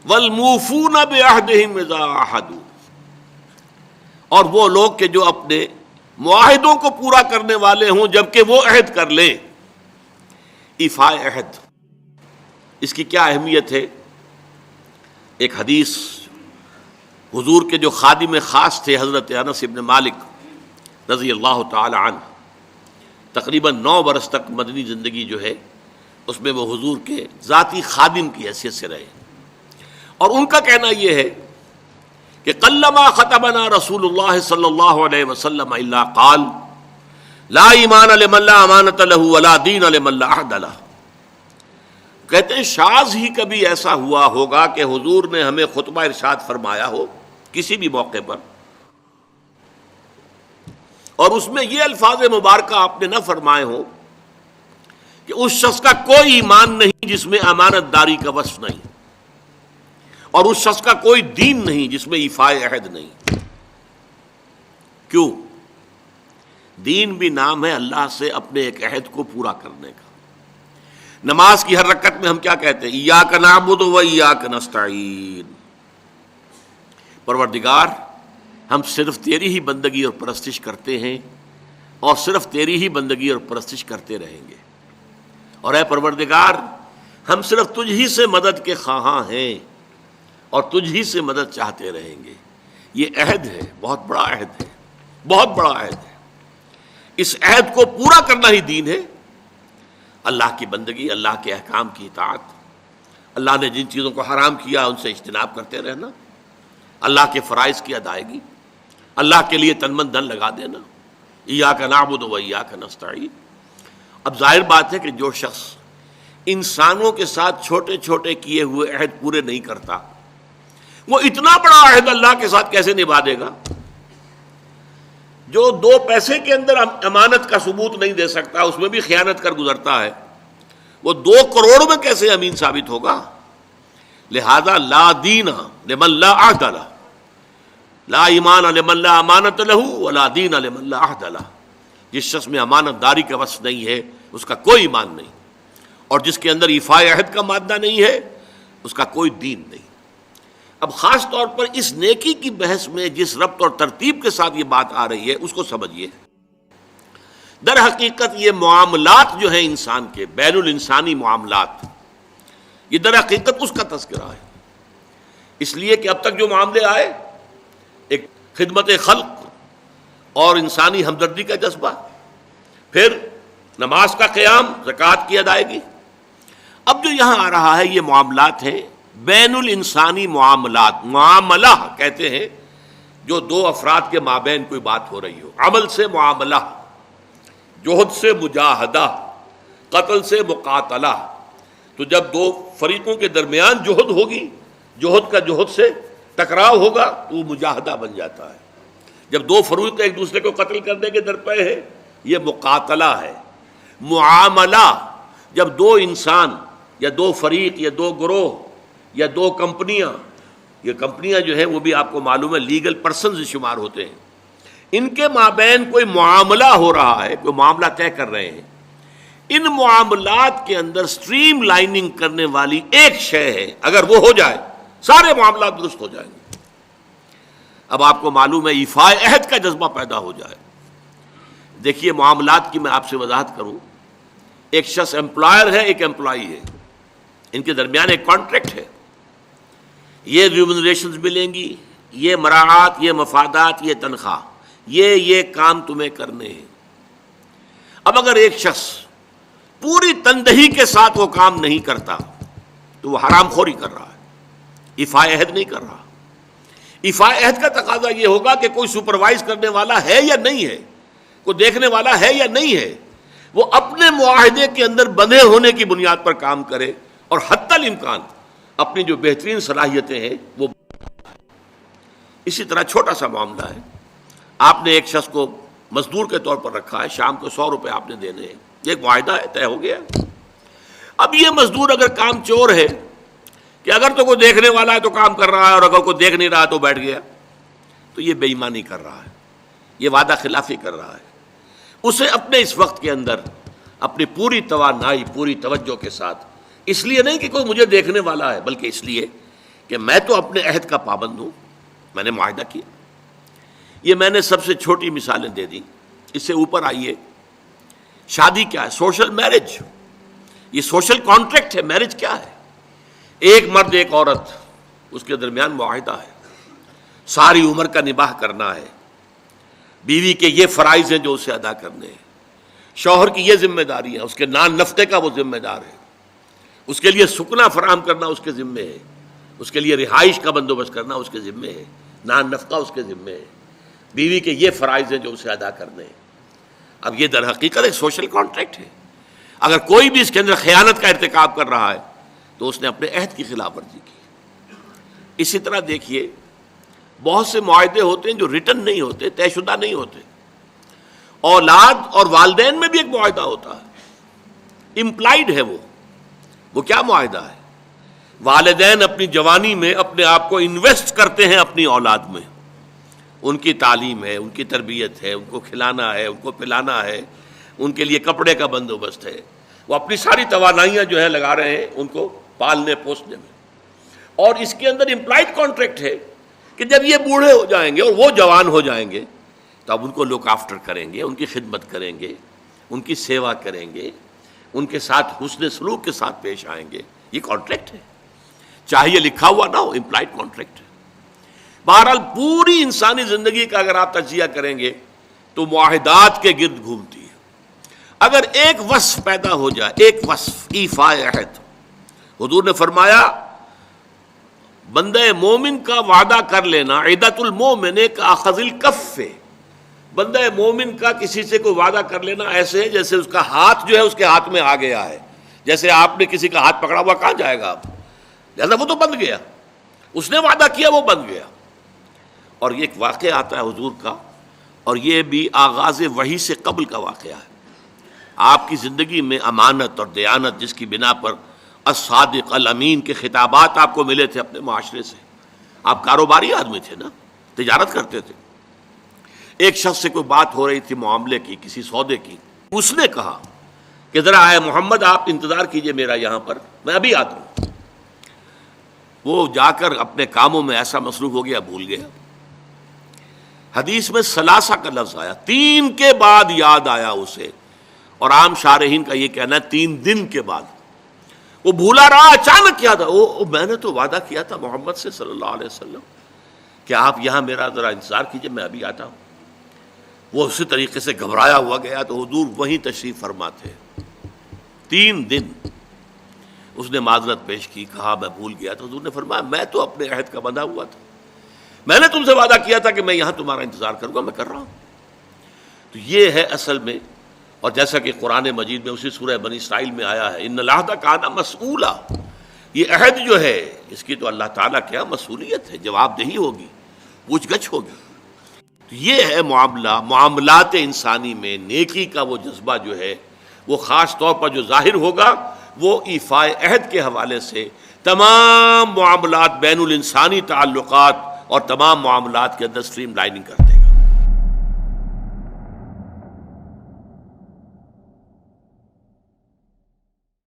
والموفون بعہدہم اذا عاہدوا، اور وہ لوگ کہ جو اپنے معاہدوں کو پورا کرنے والے ہوں جبکہ وہ عہد کر لیں۔ ایفاء عہد، اس کی کیا اہمیت ہے؟ ایک حدیث، حضور کے جو خادم خاص تھے حضرت انس بن مالک رضی اللہ تعالی عنہ، تقریباً 9 برس تک مدنی زندگی جو ہے اس میں وہ حضور کے ذاتی خادم کی حیثیت سے رہے، اور ان کا کہنا یہ ہے کہ قلما خطبنا رسول اللہ صلی اللہ علیہ وسلم الا قال لا ایمان لمن لا امانۃ له ولا دین لمن لا عہد له۔ کہتے ہیں شاذ ہی کبھی ایسا ہوا ہوگا کہ حضور نے ہمیں خطبہ ارشاد فرمایا ہو کسی بھی موقع پر، اور اس میں یہ الفاظ مبارکہ آپ نے نہ فرمائے ہوں کہ اس شخص کا کوئی ایمان نہیں جس میں امانت داری کا وصف نہیں، اور اس شخص کا کوئی دین نہیں جس میں ایفاء عہد نہیں۔ کیوں؟ دین بھی نام ہے اللہ سے اپنے ایک عہد کو پورا کرنے کا۔ نماز کی ہر رکعت میں ہم کیا کہتے ہیں؟ ایاک نعبد و ایاک نستعین، پروردگار ہم صرف تیری ہی بندگی اور پرستش کرتے ہیں، اور صرف تیری ہی بندگی اور پرستش کرتے رہیں گے، اور اے پروردگار ہم صرف تجھ ہی سے مدد کے خواہاں ہیں اور تجھ ہی سے مدد چاہتے رہیں گے۔ یہ عہد ہے، بہت بڑا عہد ہے، بہت بڑا عہد ہے۔ اس عہد کو پورا کرنا ہی دین ہے۔ اللہ کی بندگی، اللہ کے احکام کی اطاعت، اللہ نے جن چیزوں کو حرام کیا ان سے اجتناب کرتے رہنا، اللہ کے فرائض کی ادائیگی، اللہ کے لیے تن من دھن لگا دینا، ایاک نعبد و ایاک نستعین۔ اب ظاہر بات ہے کہ جو شخص انسانوں کے ساتھ چھوٹے چھوٹے کیے ہوئے عہد پورے نہیں کرتا، وہ اتنا بڑا عہد اللہ کے ساتھ کیسے نبھا دے گا؟ جو 2 پیسے کے اندر امانت کا ثبوت نہیں دے سکتا، اس میں بھی خیانت کر گزرتا ہے، وہ 2 کروڑ میں کیسے امین ثابت ہوگا؟ لہذا لا دین لمن لا عہد لہ، لا ایمان لمن لا امانۃ لہ ولا دین لمن لا عہد لہ۔ جس شخص میں امانت داری کا وصف نہیں ہے اس کا کوئی ایمان نہیں، اور جس کے اندر ایفاء عہد کا مادہ نہیں ہے اس کا کوئی دین نہیں۔ اب خاص طور پر اس نیکی کی بحث میں جس ربط اور ترتیب کے ساتھ یہ بات آ رہی ہے اس کو سمجھیے۔ در حقیقت یہ معاملات جو ہیں انسان کے، بین الانسانی معاملات، یہ در حقیقت اس کا تذکرہ ہے، اس لیے کہ اب تک جو معاملے آئے، ایک خدمت خلق اور انسانی ہمدردی کا جذبہ، پھر نماز کا قیام، زکوٰۃ کی ادائیگی، اب جو یہاں آ رہا ہے یہ معاملات ہیں بین الانسانی معاملات۔ معاملہ کہتے ہیں جو 2 افراد کے مابین کوئی بات ہو رہی ہو، عمل سے معاملہ، جوہد سے مجاہدہ، قتل سے مقاتلہ۔ تو جب 2 فریقوں کے درمیان جوہد ہوگی، جوہد کا جوہد سے ٹکراؤ ہوگا تو وہ مجاہدہ بن جاتا ہے۔ جب 2 فریق ایک دوسرے کو قتل کرنے کے درپے ہیں، یہ مقاتلہ ہے۔ معاملہ جب 2 انسان یا 2 فریق یا 2 گروہ یا 2 کمپنیاں، یہ کمپنیاں جو ہیں وہ بھی آپ کو معلوم ہے لیگل پرسنز شمار ہوتے ہیں، ان کے مابین کوئی معاملہ ہو رہا ہے، کوئی معاملہ طے کر رہے ہیں، ان معاملات کے اندر سٹریم لائننگ کرنے والی ایک شے ہے، اگر وہ ہو جائے سارے معاملات درست ہو جائیں گے۔ اب آپ کو معلوم ہے ایفاء عہد کا جذبہ پیدا ہو جائے۔ دیکھیے معاملات کی میں آپ سے وضاحت کروں، ایک شخص امپلائر ہے، ایک امپلائی ہے، ان کے درمیان ایک کانٹریکٹ ہے، یہ ریمونریشنز ملیں گی، یہ مراعات، یہ مفادات، یہ تنخواہ، یہ کام تمہیں کرنے ہیں۔ اب اگر ایک شخص پوری تندہی کے ساتھ وہ کام نہیں کرتا تو وہ حرام خوری کر رہا ہے، ایفاء عہد نہیں کر رہا۔ ایفاء عہد کا تقاضا یہ ہوگا کہ کوئی سپروائز کرنے والا ہے یا نہیں ہے، کوئی دیکھنے والا ہے یا نہیں ہے، وہ اپنے معاہدے کے اندر بندھے ہونے کی بنیاد پر کام کرے، اور حتی الامکان اپنی جو بہترین صلاحیتیں ہیں وہ۔ اسی طرح چھوٹا سا معاملہ ہے، آپ نے ایک شخص کو مزدور کے طور پر رکھا ہے، شام کو 100 روپے آپ نے دینے ہیں، یہ ایک معاہدہ ہے، طے ہو گیا۔ اب یہ مزدور اگر کام چور ہے کہ اگر تو کوئی دیکھنے والا ہے تو کام کر رہا ہے، اور اگر کوئی دیکھ نہیں رہا تو بیٹھ گیا، تو یہ بے ایمانی کر رہا ہے، یہ وعدہ خلافی کر رہا ہے۔ اسے اپنے اس وقت کے اندر اپنی پوری توانائی، پوری توجہ کے ساتھ، اس لیے نہیں کہ کوئی مجھے دیکھنے والا ہے، بلکہ اس لیے کہ میں تو اپنے عہد کا پابند ہوں، میں نے معاہدہ کیا. یہ میں نے سب سے چھوٹی مثالیں دے دی. اس سے اوپر آئیے، شادی کیا ہے؟ Social marriage. یہ سوشل کانٹریکٹ ہے. میرج کیا ہے؟ ایک مرد ایک عورت، اس کے درمیان معاہدہ ہے، ساری عمر کا نباہ کرنا ہے. بیوی کے یہ فرائض ہیں جو اسے ادا کرنے ہیں، شوہر کی یہ ذمہ داری ہے، اس کے نان نفقے کا وہ ذمہ دار ہے، اس کے لیے سکنا فراہم کرنا اس کے ذمے ہے، اس کے لیے رہائش کا بندوبست کرنا اس کے ذمے ہے، نان نفقہ اس کے ذمے ہے. بیوی کے یہ فرائض ہیں جو اسے ادا کرنے ہیں. اب یہ در حقیقت ایک سوشل کانٹریکٹ ہے. اگر کوئی بھی اس کے اندر خیانت کا ارتکاب کر رہا ہے تو اس نے اپنے عہد کی خلاف ورزی کی. اسی طرح دیکھیے، بہت سے معاہدے ہوتے ہیں جو ریٹن نہیں ہوتے، طے شدہ نہیں ہوتے. اولاد اور والدین میں بھی ایک معاہدہ ہوتا ہے، امپلائڈ ہے. وہ کیا معاہدہ ہے؟ والدین اپنی جوانی میں اپنے آپ کو انویسٹ کرتے ہیں اپنی اولاد میں. ان کی تعلیم ہے، ان کی تربیت ہے، ان کو کھلانا ہے، ان کو پلانا ہے، ان کے لیے کپڑے کا بندوبست ہے. وہ اپنی ساری توانائیاں جو ہے لگا رہے ہیں ان کو پالنے پوسنے میں. اور اس کے اندر امپلائڈ کانٹریکٹ ہے کہ جب یہ بوڑھے ہو جائیں گے اور وہ جوان ہو جائیں گے تو اب ان کو لک آفٹر کریں گے، ان کی خدمت کریں گے، ان کی سیوا کریں گے، ان کے ساتھ حسن سلوک کے ساتھ پیش آئیں گے. یہ کانٹریکٹ ہے، چاہے یہ لکھا ہوا نہ ہو، امپلائڈ کانٹریکٹ ہے. بہرحال پوری انسانی زندگی کا اگر آپ تجزیہ کریں گے تو معاہدات کے گرد گھومتی ہے. اگر ایک وصف پیدا ہو جائے، ایک وصف ایفاء عہد، حضور نے فرمایا بندہ مومن کا وعدہ کر لینا عدت المومن کا اخذ الکف. بندہ مومن کا کسی سے کوئی وعدہ کر لینا ایسے ہے جیسے اس کا ہاتھ جو ہے اس کے ہاتھ میں آ گیا ہے. جیسے آپ نے کسی کا ہاتھ پکڑا ہوا، کہاں جائے گا آپ؟ لہذا وہ تو بند گیا، اس نے وعدہ کیا وہ بند گیا. اور یہ ایک واقعہ آتا ہے حضور کا، اور یہ بھی آغاز وحی سے قبل کا واقعہ ہے. آپ کی زندگی میں امانت اور دیانت، جس کی بنا پر الصادق الامین کے خطابات آپ کو ملے تھے اپنے معاشرے سے. آپ کاروباری آدمی تھے نا، تجارت کرتے تھے. ایک شخص سے کوئی بات ہو رہی تھی معاملے کی، کسی سودے کی. اس نے کہا کہ ذرا آئے محمد آپ انتظار کیجئے میرا یہاں پر، میں ابھی آتا ہوں. وہ جا کر اپنے کاموں میں ایسا مصروف ہو گیا، بھول گیا. حدیث میں ثلاثہ کا لفظ آیا، 3 کے بعد یاد آیا اسے. اور عام شارحین کا یہ کہنا ہے 3 دن کے بعد. وہ بھولا رہا، اچانک یاد آیا، میں نے تو وعدہ کیا تھا محمد سے صلی اللہ علیہ وسلم کہ آپ یہاں میرا ذرا انتظار کیجئے، میں ابھی آتا ہوں. وہ اسی طریقے سے گھبرایا ہوا گیا تو حضور وہیں تشریف فرما تھے. 3 دن اس نے معذرت پیش کی، کہا میں بھول گیا. تو حضور نے فرمایا میں تو اپنے عہد کا بندھا ہوا تھا، میں نے تم سے وعدہ کیا تھا کہ میں یہاں تمہارا انتظار کروں گا، میں کر رہا ہوں. تو یہ ہے اصل میں. اور جیسا کہ قرآن مجید میں اسی سورہ بنی اسرائیل میں آیا ہے، ان العہد کان مسئولا. یہ عہد جو ہے اس کی تو اللہ تعالیٰ کیا مسئولیت ہے، جواب دہی ہوگی، پوچھ گچھ ہوگی. تو یہ ہے معاملات انسانی میں نیکی کا وہ جذبہ جو ہے وہ خاص طور پر جو ظاہر ہوگا وہ ایفاء عہد کے حوالے سے تمام معاملات بین الانسانی تعلقات اور تمام معاملات کے اندر سٹریم لائننگ کرتے ہیں.